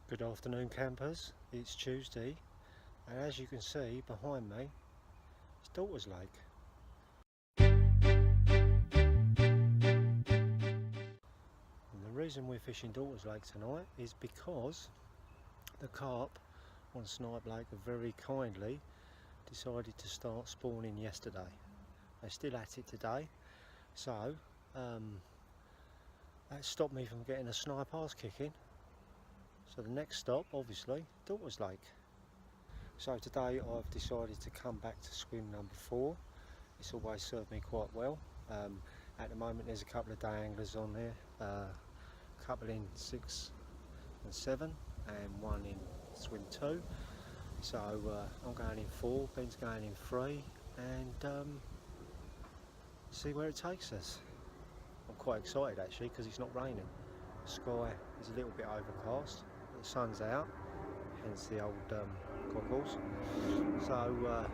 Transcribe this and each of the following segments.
Good afternoon, campers. It's Tuesday, and as you can see behind me, it's Daughters Lake. And the reason we're fishing Daughters Lake tonight is because the carp on Snipe Lake have very kindly decided to start spawning yesterday. They're still at it today, so that stopped me from getting a snipe arse kicking. So the next stop, obviously, Daughters Lake. So today I've decided to come back to swim number 4. It's always served me quite well. At the moment there's a couple of day anglers on there, a couple in 6 and 7 and one in swim 2. So I'm going in 4, Ben's going in 3, and see where it takes us. I'm quite excited actually because it's not raining. The sky is a little bit overcast. The sun's out, hence the old goggles. So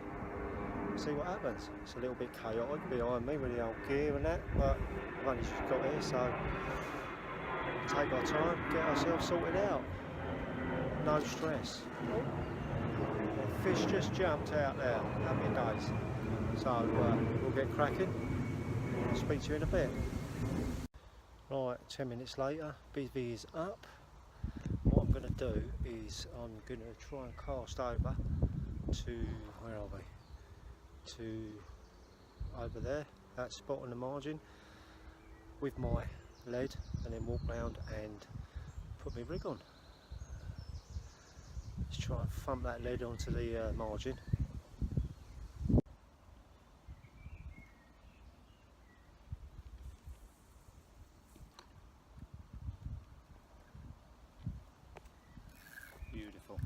see what happens. It's a little bit chaotic behind me with the old gear and that, but I've only just got here, so take our time, get ourselves sorted out. No stress. Oh, the fish just jumped out there. Happy days. So we'll get cracking. I'll speak to you in a bit. Right, 10 minutes later, bivvy is up. What I'm going to do is I'm going to try and cast over to, where are we? To over there, that spot on the margin with my lead, and then walk round and put my rig on. Let's try and thump that lead onto the margin. Beautiful.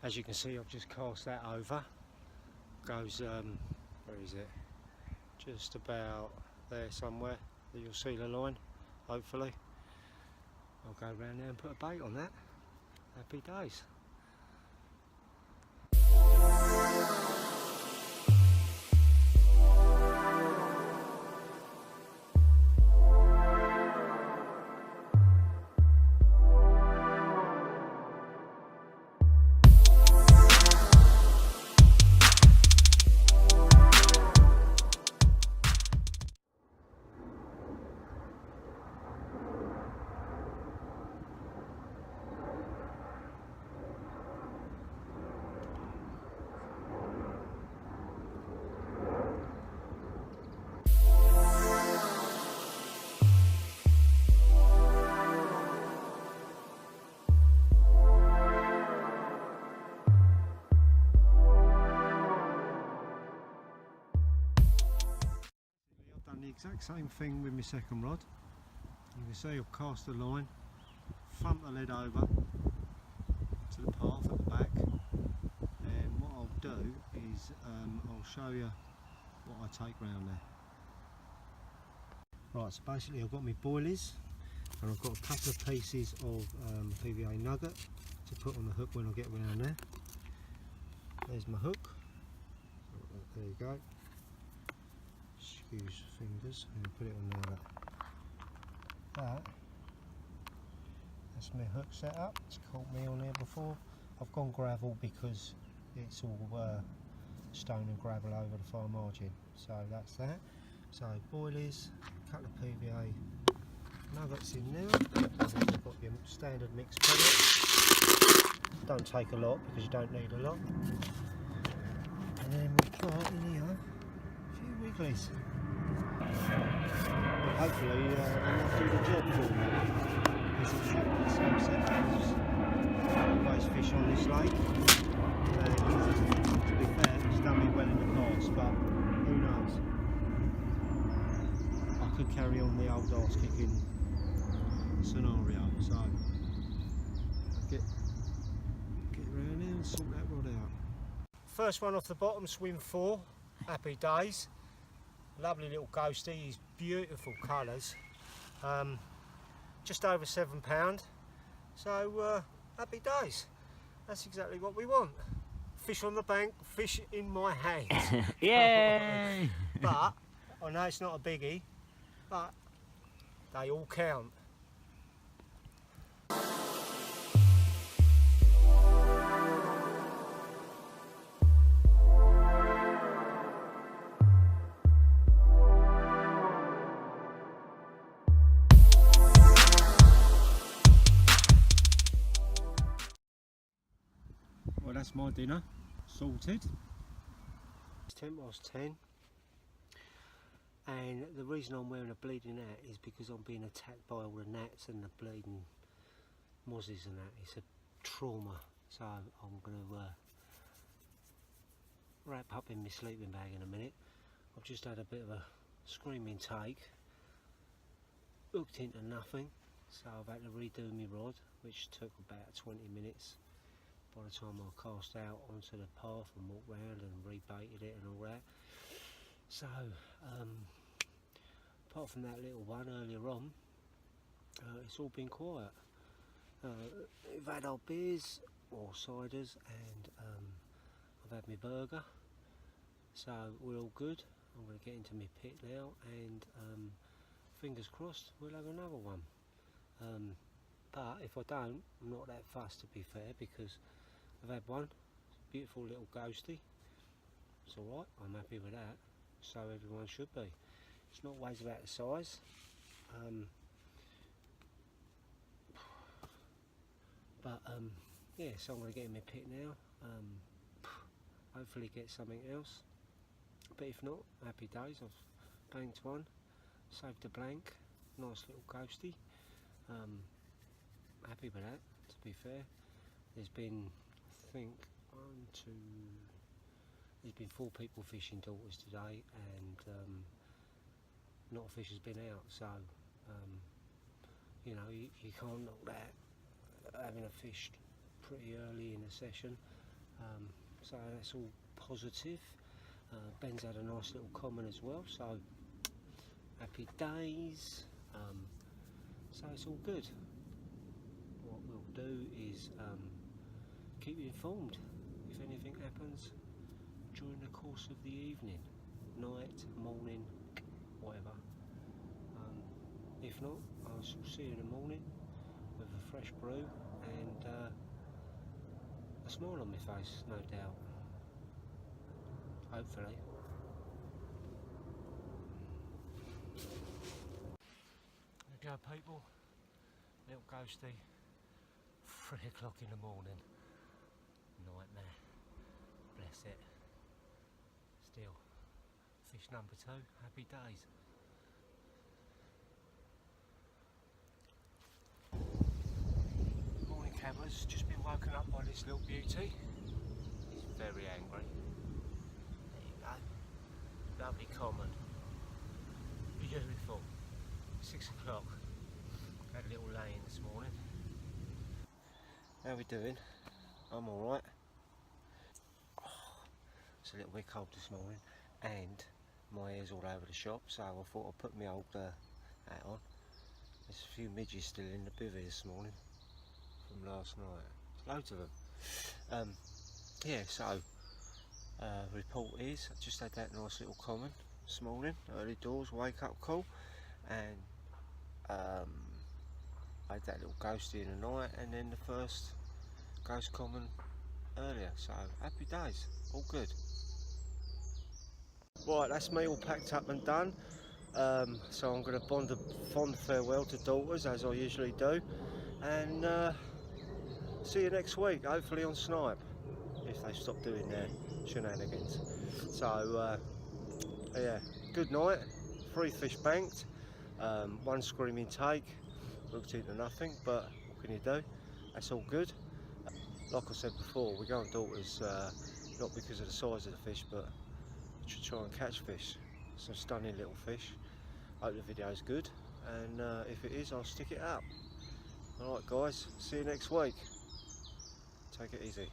As you can see, I've just cast that over. Goes, where is it? Just about there somewhere that you'll see the line, hopefully. I'll go around there and put a bait on that. Happy days. The exact same thing with my second rod. You can see I've cast the line, thump the lead over to the path at the back, and what I'll do is I'll show you what I take round there. Right, so basically I've got my boilies and I've got a couple of pieces of PVA nugget to put on the hook when I get round there. There's my hook, there you go. Excuse fingers, and put it on there. That's my hook set up. It's caught me on there before. I've gone gravel because it's all stone and gravel over the far margin. So that's that. So boilies, a couple of PVA nuggets in there. And then you've got your standard mixed pellet. Don't take a lot because you don't need a lot. And then we've got in here a few wigglies. But hopefully they'll do the job for me. It's exactly the same setup as always fish on this lake. To be fair, it's done me well in the past, but who knows? I could carry on the old arse kicking scenario, so I'll get around there and sort that rod out. First one off the bottom, swim 4, happy days. Lovely little ghostie, he's beautiful colours, just over £7, so happy days. That's exactly what we want. Fish on the bank, fish in my hands. Yay! But I know it's not a biggie, but they all count. Well, that's my dinner sorted. It's 10:10, and the reason I'm wearing a bleeding hat is because I'm being attacked by all the gnats and the bleeding mozzies and that. It's a trauma, so I'm going to wrap up in my sleeping bag in a minute. I've just had a bit of a screaming take, hooked into nothing, so I've had to redo my rod, which took about 20 minutes. By the time I cast out onto the path and walked round and rebaited it and all that. So, apart from that little one earlier on, it's all been quiet. We've had our beers or ciders, and I've had my burger, so we're all good. I'm going to get into my pit now, and fingers crossed we'll have another one. But if I don't, I'm not that fussed, to be fair, because I've had one, beautiful little ghosty. It's alright, I'm happy with that. So everyone should be. It's not always about the size. Yeah, so I'm going to get in my pit now. Hopefully get something else. But if not, happy days. I've banked one, saved a blank, nice little ghosty. Happy with that, to be fair. There's been, I think, there's been 4 people fishing daughters today, and not a fish has been out, so you know, you can't knock that, having a fished pretty early in the session. So that's all positive. Ben's had a nice little common as well, so happy days. So it's all good. What we'll do is keep you informed if anything happens during the course of the evening, night, morning, whatever. If not, I shall see you in the morning with a fresh brew and a smile on my face, no doubt. Hopefully. There you go, people. Little ghosty. 3 o'clock in the morning. Nightmare. Bless it. Still. Fish number 2. Happy days. Morning, cameras. Just been woken up by this little beauty. He's very angry. There you go. Lovely common. Beautiful. 6 o'clock. Had a little lay-in this morning. How are we doing? I'm alright. Oh, it's a little bit cold this morning, and my hair's all over the shop, so I thought I'd put my old hat on. There's a few midges still in the bivvy this morning from last night. Loads of them. Yeah, so report is I just had that nice little common this morning, early doors, wake up call, and I had that little ghosty in the night, and then the first ghost common earlier, so happy days, all good. Right, that's me all packed up and done. So I'm going to bond a fond farewell to daughters, as I usually do, and see you next week, hopefully on Snipe, if they stop doing their shenanigans. So yeah, good night. 3 fish banked, 1 screaming take, looked into nothing, but what can you do? That's all good. Like I said before, we go on daughters not because of the size of the fish, but to try and catch fish. Some stunning little fish. Hope the video's good, and if it is, I'll stick it up. Alright guys, see you next week. Take it easy.